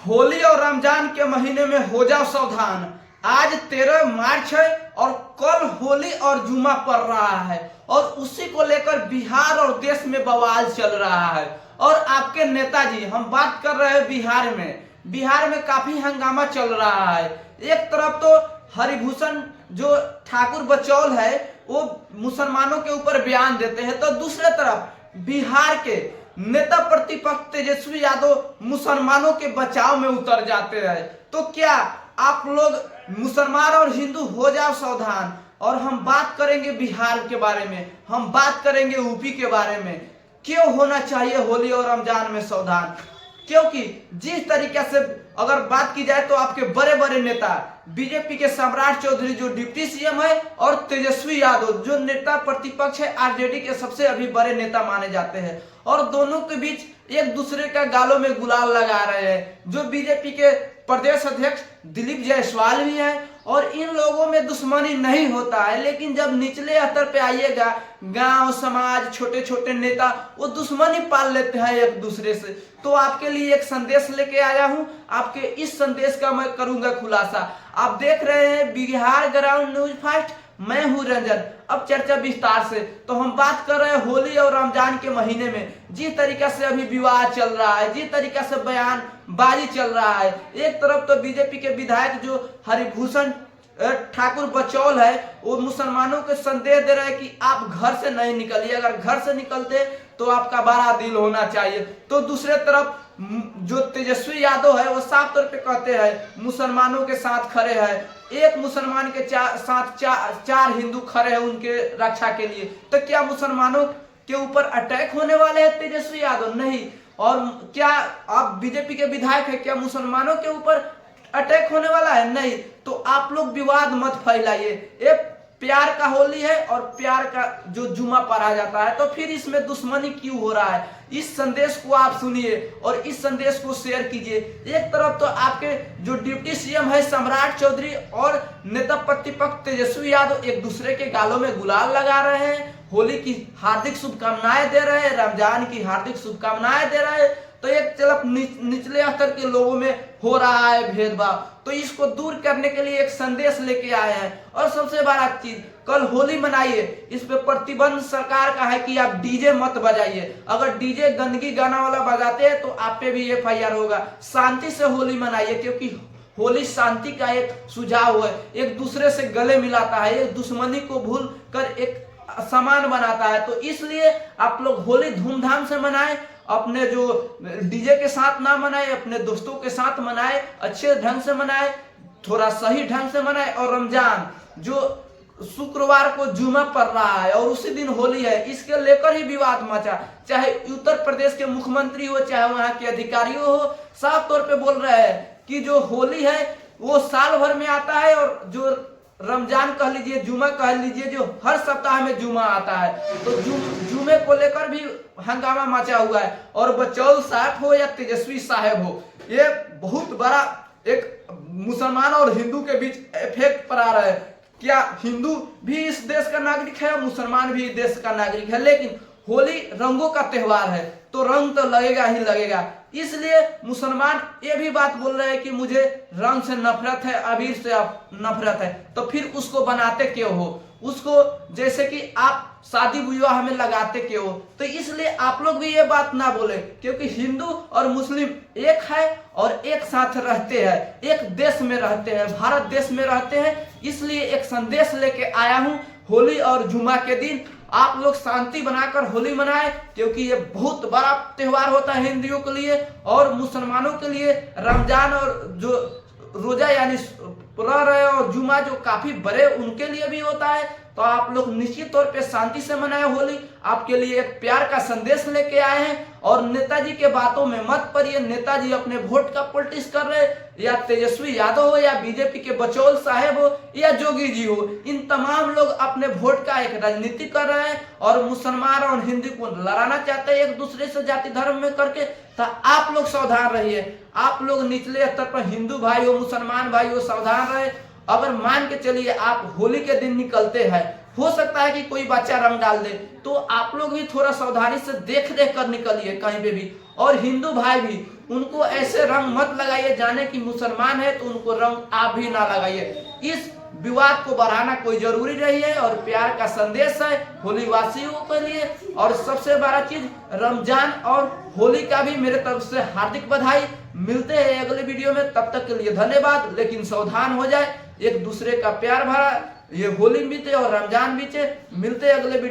होली और रमजान के महीने में हो जाओ सावधान। आज 13 मार्च है और कल होली और जुमा पड़ रहा है और उसी को लेकर बिहार और देश में बवाल चल रहा है। और आपके नेताजी, हम बात कर रहे हैं बिहार में काफी हंगामा चल रहा है। एक तरफ तो हरिभूषण जो ठाकुर बचौल है वो मुसलमानों के ऊपर बयान देते हैं, तो दूसरे तरफ बिहार के नेता प्रतिपक्ष तेजस्वी यादव मुसलमानों के बचाव में उतर जाते हैं। तो क्या आप लोग मुसलमान और हिंदू हो जाओ सावधान। और हम बात करेंगे बिहार के बारे में, हम बात करेंगे यूपी के बारे में, क्यों होना चाहिए होली और रमजान में सावधान। क्योंकि जिस तरीके से अगर बात की जाए तो आपके बड़े बड़े नेता बीजेपी के सम्राट चौधरी जो डिप्टी सीएम है और तेजस्वी यादव जो नेता प्रतिपक्ष है, आरजेडी के सबसे अभी बड़े नेता माने जाते हैं, और दोनों के बीच एक दूसरे का गालों में गुलाल लगा रहे हैं। जो बीजेपी के प्रदेश अध्यक्ष दिलीप जायसवाल भी हैं, और इन लोगों में दुश्मनी नहीं होता है, लेकिन जब निचले स्तर पे आइएगा, गांव समाज छोटे छोटे नेता वो दुश्मनी पाल लेते हैं एक दूसरे से। तो आपके लिए एक संदेश लेके आया हूं, आपके इस संदेश का मैं करूंगा खुलासा। आप देख रहे हैं बिहार ग्राउंड न्यूज फास्ट, मैं हूं रंजन। अब चर्चा विस्तार से, तो हम बात कर रहे हैं होली और रमजान के महीने में जिस तरीका से अभी विवाद चल रहा है, जिस तरीका से बयानबाजी चल रहा है। एक तरफ तो बीजेपी के विधायक जो हरिभूषण ठाकुर बचौल है वो मुसलमानों को संदेश दे रहे हैं कि आप घर से नहीं निकलिए, अगर घर से निकलते तो आपका बड़ा दिल होना चाहिए। तो दूसरे तरफ जो तेजस्वी यादव है वो साफ तौर पे कहते हैं मुसलमानों के साथ खड़े हैं, एक मुसलमान के साथ चार हिंदू खड़े हैं उनके रक्षा के लिए। तो क्या मुसलमानों के ऊपर अटैक होने वाले हैं तेजस्वी यादव? नहीं। और क्या आप बीजेपी के विधायक है, क्या मुसलमानों के ऊपर अटैक होने वाला है? नहीं। तो आप लोग विवाद मत फैलाइए। ये प्यार का होली है और प्यार का जो जुमा पढ़ा जाता है, तो फिर इसमें दुश्मनी क्यों हो रहा है? इस संदेश को आप सुनिए और इस संदेश को शेयर कीजिए। एक तरफ तो आपके जो डिप्टी सीएम है सम्राट चौधरी और नेता प्रतिपक्ष तेजस्वी यादव एक दूसरे के गालों में गुलाल लगा रहे हैं, होली की हार्दिक शुभकामनाएं दे रहे हैं, रमजान की हार्दिक शुभकामनाएं दे रहे हैं। तो एक तरफ निचले स्तर के लोगों में हो रहा है भेदभाव, तो इसको दूर करने के लिए एक संदेश लेके आए हैं। और सबसे बड़ा चीज, कल होली मनाइए, इस पे प्रतिबंध सरकार का है कि आप डीजे मत बजाइए। अगर डीजे गंदगी गाना वाला बजाते हैं तो आप पे भी एफआईआर होगा। शांति से होली मनाइए, क्योंकि होली शांति का एक सुझाव है, एक दूसरे से गले मिलाता है, एक दुश्मनी को भूल कर एक समान बनाता है। तो इसलिए आप लोग होली धूमधाम से मनाएं, अपने जो डीजे के साथ ना मनाए, अपने दोस्तों के साथ मनाए, अच्छे ढंग से मनाए, थोड़ा सही ढंग से मनाए। और रमजान जो शुक्रवार को जुमा पड़ रहा है और उसी दिन होली है, इसके लेकर ही विवाद मचा। चाहे उत्तर प्रदेश के मुख्यमंत्री हो, चाहे वहां के अधिकारी हो, साफ तौर पे बोल रहे हैं कि जो होली है वो साल भर में आता है, और जो रमजान कह लीजिए, जुमा कह लीजिए, जो हर सप्ताह में जुमा आता है। तो जुमे को लेकर भी हंगामा मचा हुआ है। और बचौल साहब हो या तेजस्वी साहब हो, ये बहुत बड़ा एक मुसलमान और हिंदू के बीच इफेक्ट पड़ा रहा है। क्या हिंदू भी इस देश का नागरिक है, मुसलमान भी इस देश का नागरिक है, लेकिन होली रंगों का त्योहार है, तो रंग तो लगेगा ही लगेगा। इसलिए मुसलमान ये भी बात बोल रहे हैं कि मुझे रंग से नफरत है, अबीर से नफरत है, तो फिर उसको बनाते क्यों हो? उसको जैसे कि आप शादी विवाह में लगाते क्यों हो? तो इसलिए आप लोग भी ये बात ना बोले, क्योंकि हिंदू और मुस्लिम एक है और एक साथ रहते हैं, एक देश में रहते हैं, भारत देश में रहते हैं। इसलिए एक संदेश लेके आया हूं, होली और जुमा के दिन आप लोग शांति बनाकर होली मनाएं, क्योंकि ये बहुत बड़ा त्योहार होता है हिंदुओं के लिए। और मुसलमानों के लिए रमजान और जो रोजा यानी रह रहे और जुमा जो काफी बड़े उनके लिए भी होता है। तो आप लोग निश्चित तौर पे शांति से मनाए होली। आपके लिए एक प्यार का संदेश लेके आए हैं, और नेताजी के बातों में मत पड़िए। नेताजी अपने वोट का पॉलिटिक्स कर रहे, या तेजस्वी यादव हो, या बीजेपी के बचौल साहब हो, या जोगी जी हो, इन तमाम लोग अपने वोट का एक राजनीति कर रहे हैं और मुसलमान और हिंदू को लड़ाना चाहते हैं एक दूसरे से जाति धर्म में करके। तो आप लोग सावधान रहिए। आप लोग निचले स्तर पर हिंदू भाई हो, मुसलमान भाई हो, सावधान रहे। अगर मान के चलिए आप होली के दिन निकलते हैं हो सकता है कि कोई बच्चा रंग डाल दे, तो आप लोग भी थोड़ा सावधानी से देख देख कर निकलिए कहीं पे भी। और हिंदू भाई भी, उनको ऐसे रंग मत लगाइए, जाने कि मुसलमान है तो उनको रंग आप भी ना लगाइए। इस विवाद को बढ़ाना कोई जरूरी नहीं है, और प्यार का संदेश है होली वासियों के लिए। और सबसे बड़ा चीज, रमजान और होली का भी मेरे तरफ से हार्दिक बधाई। मिलते हैं अगले वीडियो में, तब तक के लिए धन्यवाद। लेकिन सावधान हो जाए, एक दूसरे का प्यार भरा ये होली बीते और रमजान बीते। मिलते हैं अगले वीडियो।